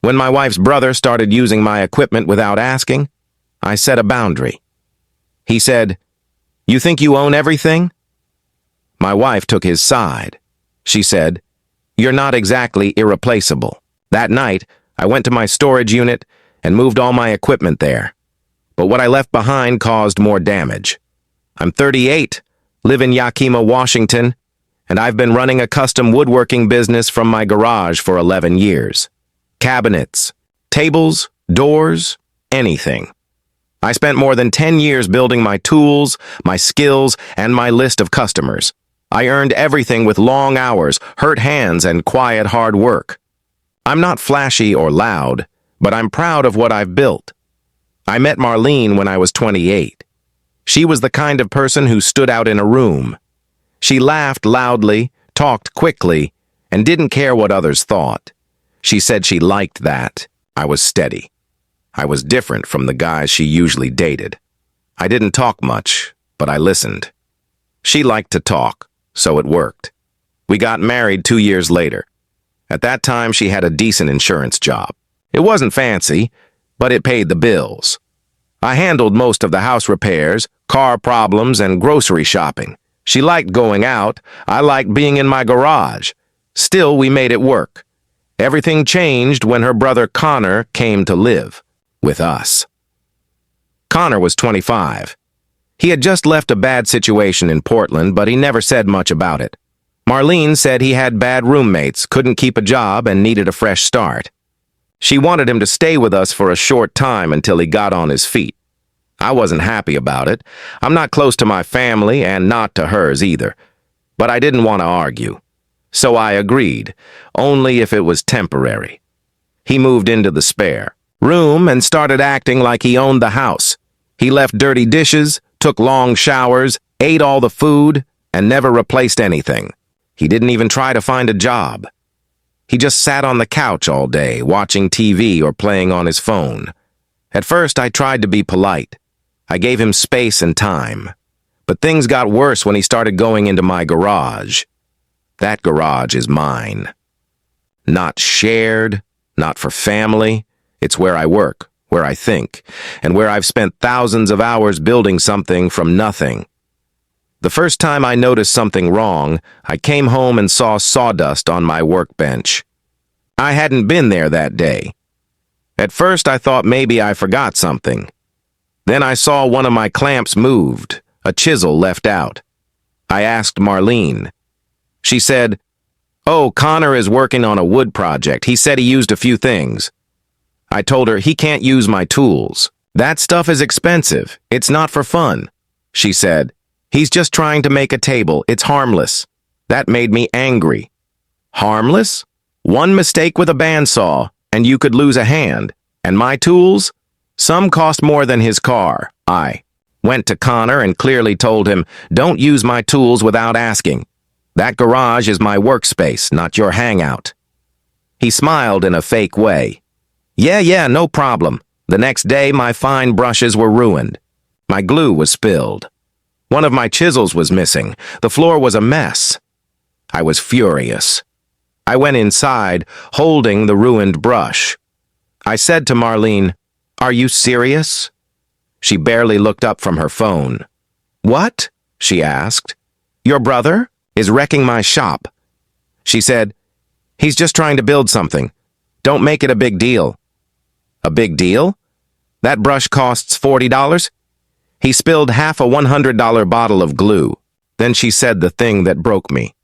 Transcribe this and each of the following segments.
When my wife's brother started using my equipment without asking, I set a boundary. He said, "You think you own everything?" My wife took his side. She said, "You're not exactly irreplaceable." That night, I went to my storage unit and moved all my equipment there. But what I left behind caused more damage. I'm 38, live in Yakima, Washington, and I've been running a custom woodworking business from my garage for 11 years. Cabinets, tables, doors, anything. I spent more than 10 years building my tools, my skills, and my list of customers. I earned everything with long hours, hurt hands, and quiet hard work. I'm not flashy or loud, but I'm proud of what I've built. I met Marlene when I was 28. She was the kind of person who stood out in a room. She laughed loudly, talked quickly, and didn't care what others thought. She said she liked that. I was steady. I was different from the guys she usually dated. I didn't talk much, but I listened. She liked to talk, so it worked. We got married 2 years later. At that time, she had a decent insurance job. It wasn't fancy, but it paid the bills. I handled most of the house repairs, car problems, and grocery shopping. She liked going out. I liked being in my garage. Still, we made it work. Everything changed when her brother Connor came to live with us. Connor was 25. He had just left a bad situation in Portland, but he never said much about it. Marlene said he had bad roommates, couldn't keep a job, and needed a fresh start. She wanted him to stay with us for a short time until he got on his feet. I wasn't happy about it. I'm not close to my family and not to hers either. But I didn't want to argue. So I agreed, only if it was temporary. He moved into the spare room and started acting like he owned the house. He left dirty dishes, took long showers, ate all the food, and never replaced anything. He didn't even try to find a job. He just sat on the couch all day, watching TV or playing on his phone. At first, I tried to be polite. I gave him space and time. But things got worse when he started going into my garage. That garage is mine. Not shared, not for family. It's where I work, where I think, and where I've spent thousands of hours building something from nothing. The first time I noticed something wrong, I came home and saw sawdust on my workbench. I hadn't been there that day. At first, I thought maybe I forgot something. Then I saw one of my clamps moved, a chisel left out. I asked Marlene. She said, "Oh, Connor is working on a wood project. He said he used a few things." I told her he can't use my tools. That stuff is expensive. It's not for fun. She said, "He's just trying to make a table. It's harmless." That made me angry. Harmless? One mistake with a bandsaw, and you could lose a hand. And my tools? Some cost more than his car. I went to Connor and clearly told him, "Don't use my tools without asking. That garage is my workspace, not your hangout." He smiled in a fake way. Yeah, no problem. The next day, my fine brushes were ruined. My glue was spilled. One of my chisels was missing. The floor was a mess. I was furious. I went inside, holding the ruined brush. I said to Marlene, "Are you serious?" She barely looked up from her phone. "What?" she asked. "Your brother is wrecking my shop." She said, "He's just trying to build something. Don't make it a big deal." A big deal? That brush costs $40? He spilled half a $100 bottle of glue. Then she said the thing that broke me.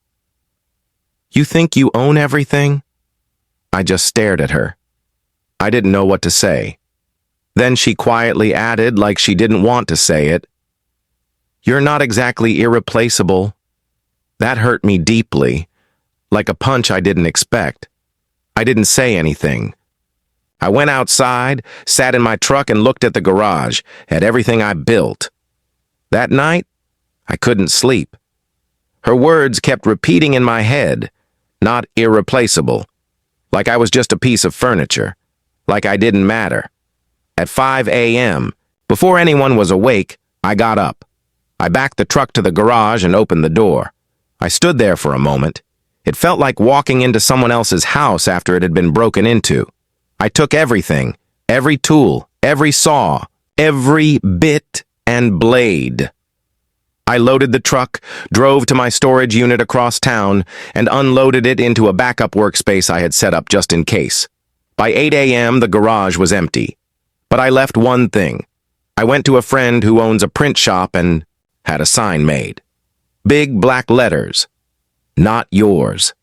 "You think you own everything?" I just stared at her. I didn't know what to say. Then she quietly added, like she didn't want to say it, "You're not exactly irreplaceable." That hurt me deeply, like a punch I didn't expect. I didn't say anything. I went outside, sat in my truck and looked at the garage, at everything I built. That night, I couldn't sleep. Her words kept repeating in my head, not irreplaceable, like I was just a piece of furniture, like I didn't matter. At 5 a.m., before anyone was awake, I got up. I backed the truck to the garage and opened the door. I stood there for a moment. It felt like walking into someone else's house after it had been broken into. I took everything, every tool, every saw, every bit and blade. I loaded the truck, drove to my storage unit across town, and unloaded it into a backup workspace I had set up just in case. By 8 a.m., the garage was empty. But I left one thing. I went to a friend who owns a print shop and had a sign made. Big black letters. Not yours.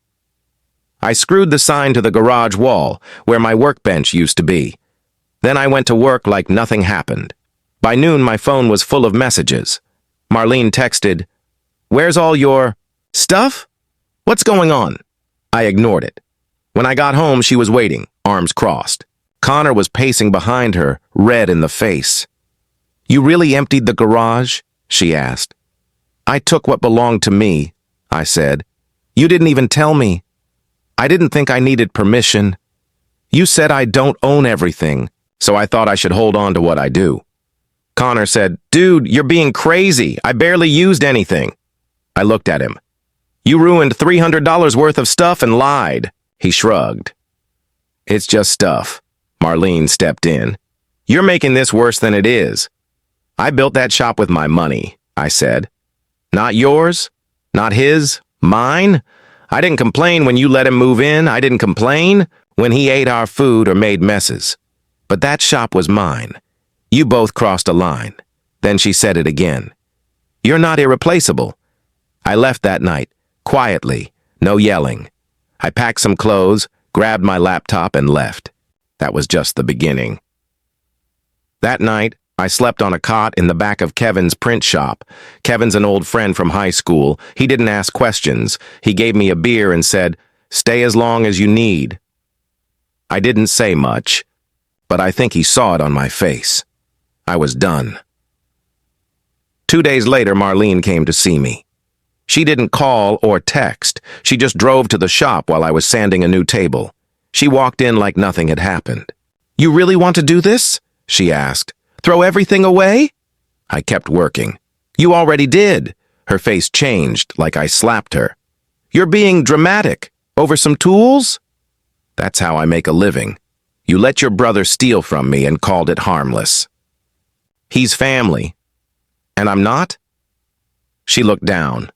I screwed the sign to the garage wall, where my workbench used to be. Then I went to work like nothing happened. By noon, my phone was full of messages. Marlene texted, "Where's all your stuff? What's going on?" I ignored it. When I got home, she was waiting, arms crossed. Connor was pacing behind her, red in the face. "You really emptied the garage?" she asked. "I took what belonged to me," I said. "You didn't even tell me. I didn't think I needed permission. You said I don't own everything, so I thought I should hold on to what I do." Connor said, "Dude, you're being crazy. I barely used anything." I looked at him. "You ruined $300 worth of stuff and lied." He shrugged. "It's just stuff." Marlene stepped in. "You're making this worse than it is." "I built that shop with my money," I said. "Not yours? Not his? Mine? I didn't complain when you let him move in. I didn't complain when he ate our food or made messes. But that shop was mine. You both crossed a line." Then she said it again. "You're not irreplaceable." I left that night, quietly, no yelling. I packed some clothes, grabbed my laptop, and left. That was just the beginning. That night, I slept on a cot in the back of Kevin's print shop. Kevin's an old friend from high school. He didn't ask questions. He gave me a beer and said, "Stay as long as you need." I didn't say much, but I think he saw it on my face. I was done. 2 days later, Marlene came to see me. She didn't call or text. She just drove to the shop while I was sanding a new table. She walked in like nothing had happened. "You really want to do this?" she asked. "Throw everything away?" I kept working. "You already did." Her face changed like I slapped her. "You're being dramatic. Over some tools?" "That's how I make a living. You let your brother steal from me and called it harmless." "He's family. And I'm not?" She looked down.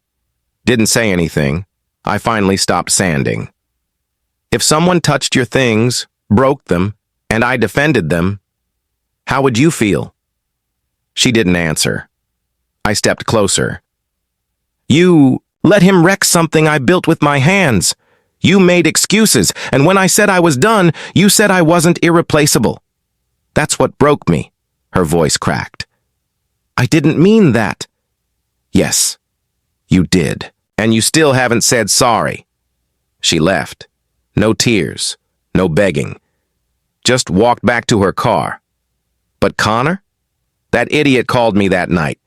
Didn't say anything. I finally stopped sanding. "If someone touched your things, broke them, and I defended them, how would you feel?" She didn't answer. I stepped closer. "You let him wreck something I built with my hands. You made excuses, and when I said I was done, you said I wasn't irreplaceable. That's what broke me." Her voice cracked. "I didn't mean that." "Yes, you did, and you still haven't said sorry." She left. No tears, no begging. Just walked back to her car. But Connor? That idiot called me that night.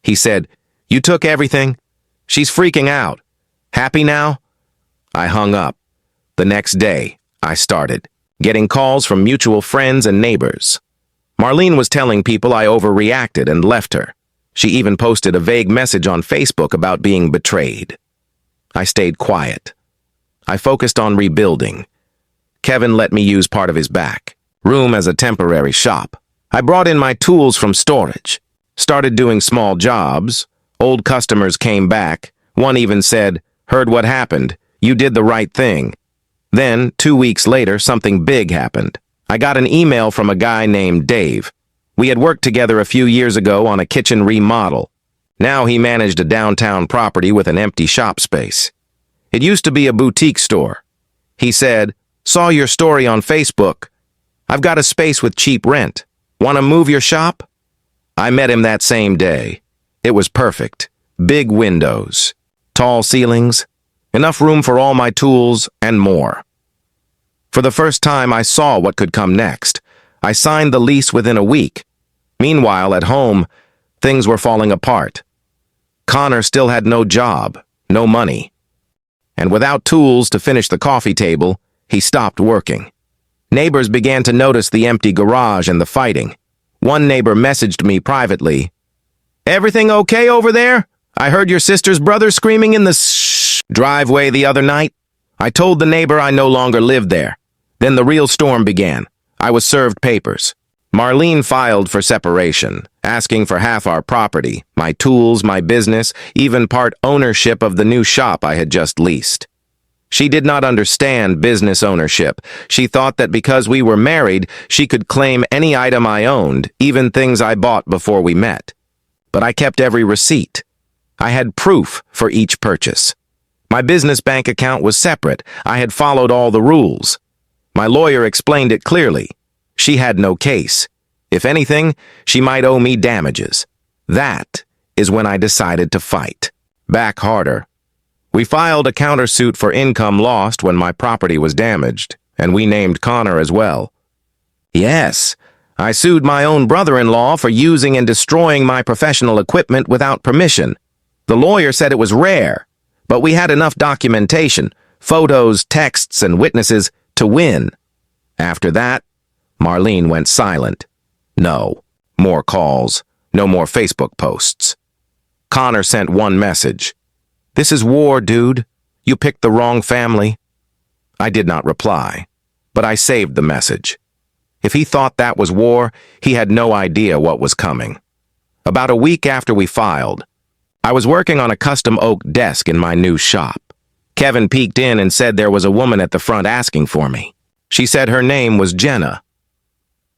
He said, "You took everything. She's freaking out. Happy now?" I hung up. The next day, I started getting calls from mutual friends and neighbors. Marlene was telling people I overreacted and left her. She even posted a vague message on Facebook about being betrayed. I stayed quiet. I focused on rebuilding. Kevin let me use part of his back room as a temporary shop. I brought in my tools from storage, started doing small jobs. Old customers came back. One even said, "Heard what happened. You did the right thing." Then, 2 weeks later, something big happened. I got an email from a guy named Dave. We had worked together a few years ago on a kitchen remodel. Now he managed a downtown property with an empty shop space. It used to be a boutique store. He said, "Saw your story on Facebook. I've got a space with cheap rent. Want to move your shop?" I met him that same day. It was perfect. Big windows, tall ceilings, enough room for all my tools, and more. For the first time, I saw what could come next. I signed the lease within a week. Meanwhile, at home, things were falling apart. Connor still had no job, no money. And without tools to finish the coffee table, he stopped working. Neighbors began to notice the empty garage and the fighting. One neighbor messaged me privately, "Everything okay over there? I heard your sister's brother screaming in the driveway the other night." I told the neighbor I no longer lived there. Then the real storm began. I was served papers. Marlene filed for separation, asking for half our property, my tools, my business, even part ownership of the new shop I had just leased. She did not understand business ownership. She thought that because we were married, she could claim any item I owned, even things I bought before we met. But I kept every receipt. I had proof for each purchase. My business bank account was separate. I had followed all the rules. My lawyer explained it clearly. She had no case. If anything, she might owe me damages. That is when I decided to fight. Back harder. We filed a countersuit for income lost when my property was damaged, and we named Connor as well. Yes, I sued my own brother-in-law for using and destroying my professional equipment without permission. The lawyer said it was rare, but we had enough documentation, photos, texts, and witnesses to win. After that, Marlene went silent. No more calls, no more Facebook posts. Connor sent one message. "This is war, dude. You picked the wrong family." I did not reply, but I saved the message. If he thought that was war, he had no idea what was coming. About a week after we filed, I was working on a custom oak desk in my new shop. Kevin peeked in and said there was a woman at the front asking for me. She said her name was Jenna.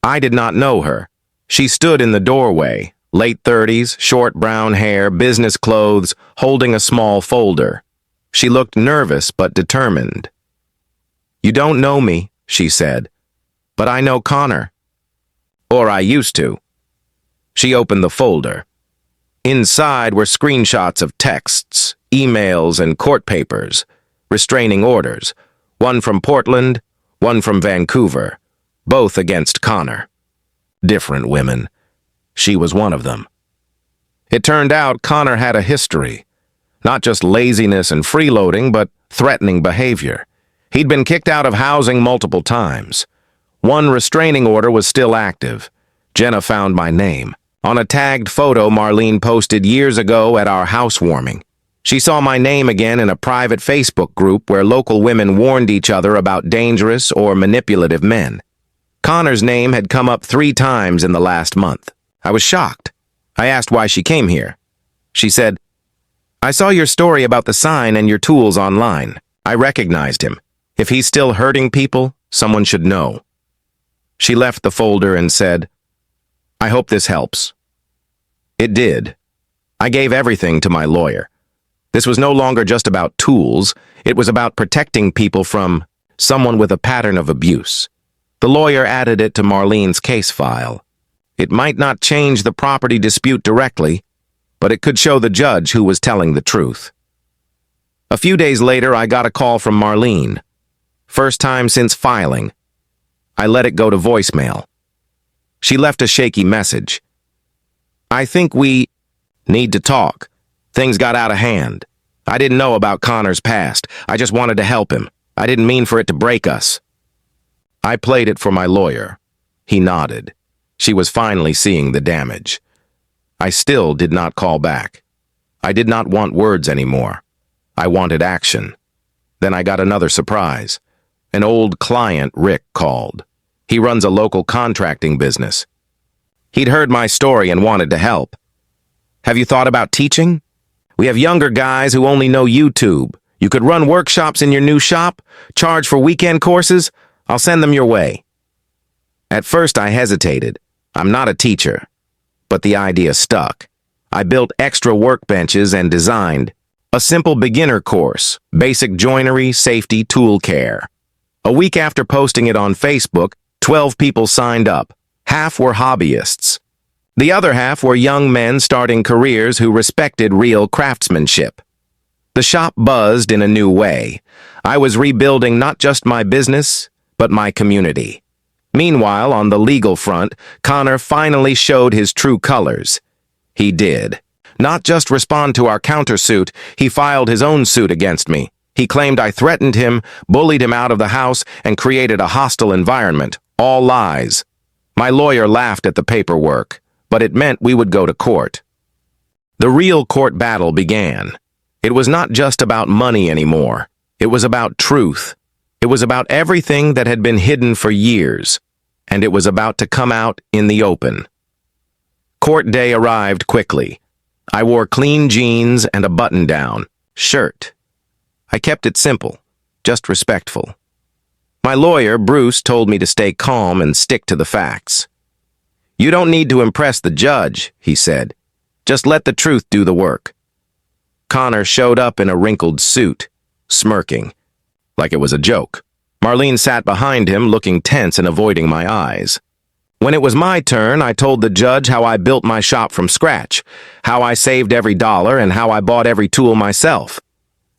I did not know her. She stood in the doorway, late 30s, short brown hair, business clothes, holding a small folder. She looked nervous but determined. "You don't know me," she said, "but I know Connor. Or I used to." She opened the folder. Inside were screenshots of texts, emails, and court papers, restraining orders, one from Portland, one from Vancouver, both against Connor. Different women. She was one of them. It turned out Connor had a history. Not just laziness and freeloading, but threatening behavior. He'd been kicked out of housing multiple times. One restraining order was still active. Jenna found my name on a tagged photo Marlene posted years ago at our housewarming. She saw my name again in a private Facebook group where local women warned each other about dangerous or manipulative men. Connor's name had come up 3 times in the last month. I was shocked. I asked why she came here. She said, "I saw your story about the sign and your tools online. I recognized him. If he's still hurting people, someone should know." She left the folder and said, "I hope this helps." It did. I gave everything to my lawyer. This was no longer just about tools. It was about protecting people from someone with a pattern of abuse. The lawyer added it to Marlene's case file. It might not change the property dispute directly, but it could show the judge who was telling the truth. A few days later, I got a call from Marlene. First time since filing. I let it go to voicemail. She left a shaky message. "I think we need to talk. Things got out of hand. I didn't know about Connor's past. I just wanted to help him. I didn't mean for it to break us." I played it for my lawyer. He nodded. She was finally seeing the damage. I still did not call back. I did not want words anymore. I wanted action. Then I got another surprise. An old client, Rick, called. He runs a local contracting business. He'd heard my story and wanted to help. "Have you thought about teaching? We have younger guys who only know YouTube. You could run workshops in your new shop, charge for weekend courses. I'll send them your way." At first I hesitated. I'm not a teacher. But the idea stuck. I built extra workbenches and designed a simple beginner course, basic joinery, safety, tool care. A week after posting it on Facebook, 12 people signed up. Half were hobbyists. The other half were young men starting careers who respected real craftsmanship. The shop buzzed in a new way. I was rebuilding not just my business, but my community. Meanwhile, on the legal front, Connor finally showed his true colors. He did. Not just respond to our countersuit, he filed his own suit against me. He claimed I threatened him, bullied him out of the house, and created a hostile environment. All lies. My lawyer laughed at the paperwork, but it meant we would go to court. The real court battle began. It was not just about money anymore. It was about truth. It was about everything that had been hidden for years. and it was about to come out in the open. Court day arrived quickly. I wore clean jeans and a button-down shirt. I kept it simple, just respectful. My lawyer, Bruce, told me to stay calm and stick to the facts. "You don't need to impress the judge," he said. "Just let the truth do the work." Connor showed up in a wrinkled suit, smirking, like it was a joke. Marlene sat behind him, looking tense and avoiding my eyes. When it was my turn, I told the judge how I built my shop from scratch, how I saved every dollar, and how I bought every tool myself.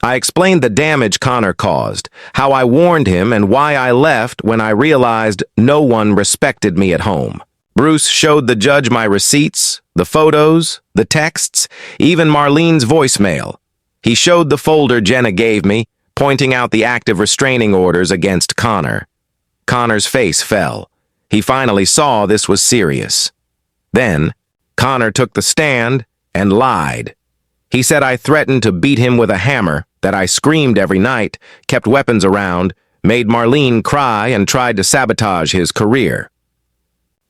I explained the damage Connor caused, how I warned him, and why I left when I realized no one respected me at home. Bruce showed the judge my receipts, the photos, the texts, even Marlene's voicemail. He showed the folder Jenna gave me, pointing out the active restraining orders against Connor. Connor's face fell. He finally saw this was serious. Then, Connor took the stand and lied. He said I threatened to beat him with a hammer, that I screamed every night, kept weapons around, made Marlene cry, and tried to sabotage his career.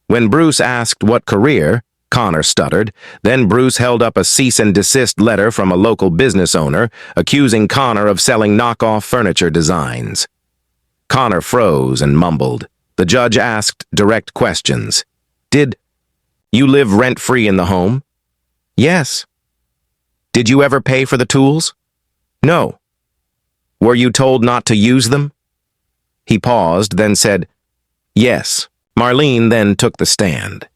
When Bruce asked what career, Connor stuttered. Then Bruce held up a cease and desist letter from a local business owner, accusing Connor of selling knockoff furniture designs. Connor froze and mumbled. The judge asked direct questions. "Did you live rent-free in the home?" "Yes." "Did you ever pay for the tools?" "No." "Were you told not to use them?" He paused, then said, "Yes." Marlene then took the stand.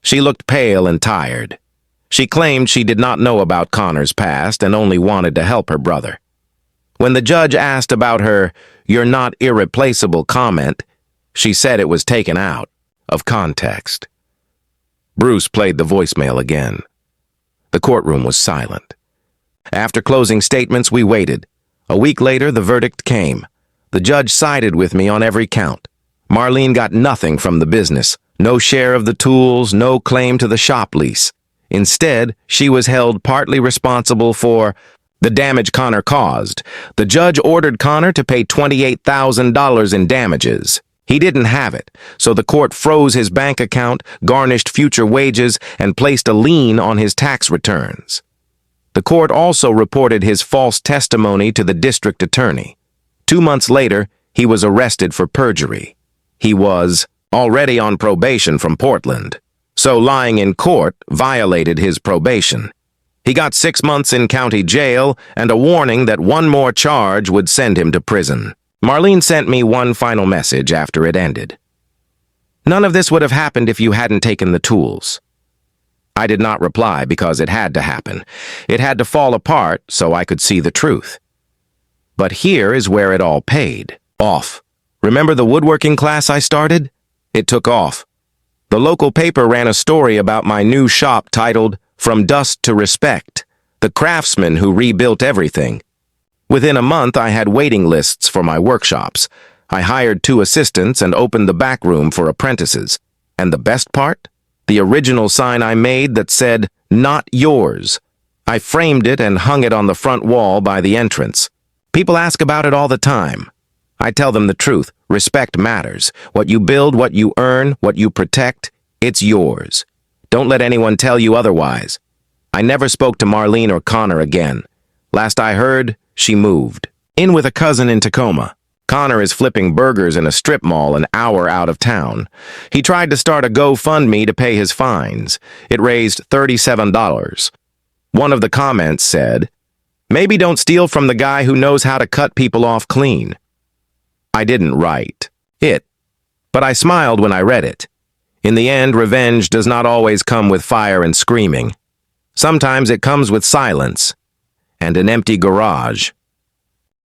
She looked pale and tired. She claimed she did not know about Connor's past and only wanted to help her brother. When the judge asked about her "you're not irreplaceable" comment, she said it was taken out of context. Bruce played the voicemail again. The courtroom was silent. After closing statements, we waited. A week later, the verdict came. The judge sided with me on every count. Marlene got nothing from the business, no share of the tools, no claim to the shop lease. Instead, she was held partly responsible for the damage Connor caused. The judge ordered Connor to pay $28,000 in damages. He didn't have it, so the court froze his bank account, garnished future wages, and placed a lien on his tax returns. The court also reported his false testimony to the district attorney. 2 months later, he was arrested for perjury. He was already on probation from Portland, so lying in court violated his probation. He got 6 months in county jail and a warning that one more charge would send him to prison. Marlene sent me one final message after it ended. "None of this would have happened if you hadn't taken the tools." I did not reply because it had to happen. It had to fall apart so I could see the truth. But here is where it all paid off. Remember the woodworking class I started? It took off. The local paper ran a story about my new shop titled "From Dust to Respect," the craftsman who rebuilt everything. Within a month, I had waiting lists for my workshops. I hired 2 assistants and opened the back room for apprentices. And the best part? The original sign I made that said, "Not yours." I framed it and hung it on the front wall by the entrance. People ask about it all the time. I tell them the truth. Respect matters. What you build, what you earn, what you protect, it's yours. Don't let anyone tell you otherwise. I never spoke to Marlene or Connor again. Last I heard, she moved in with a cousin in Tacoma. Connor is flipping burgers in a strip mall an hour out of town. He tried to start a GoFundMe to pay his fines. It raised $37. One of the comments said, "Maybe don't steal from the guy who knows how to cut people off clean." I didn't write it, but I smiled when I read it. In the end, revenge does not always come with fire and screaming. Sometimes it comes with silence and an empty garage.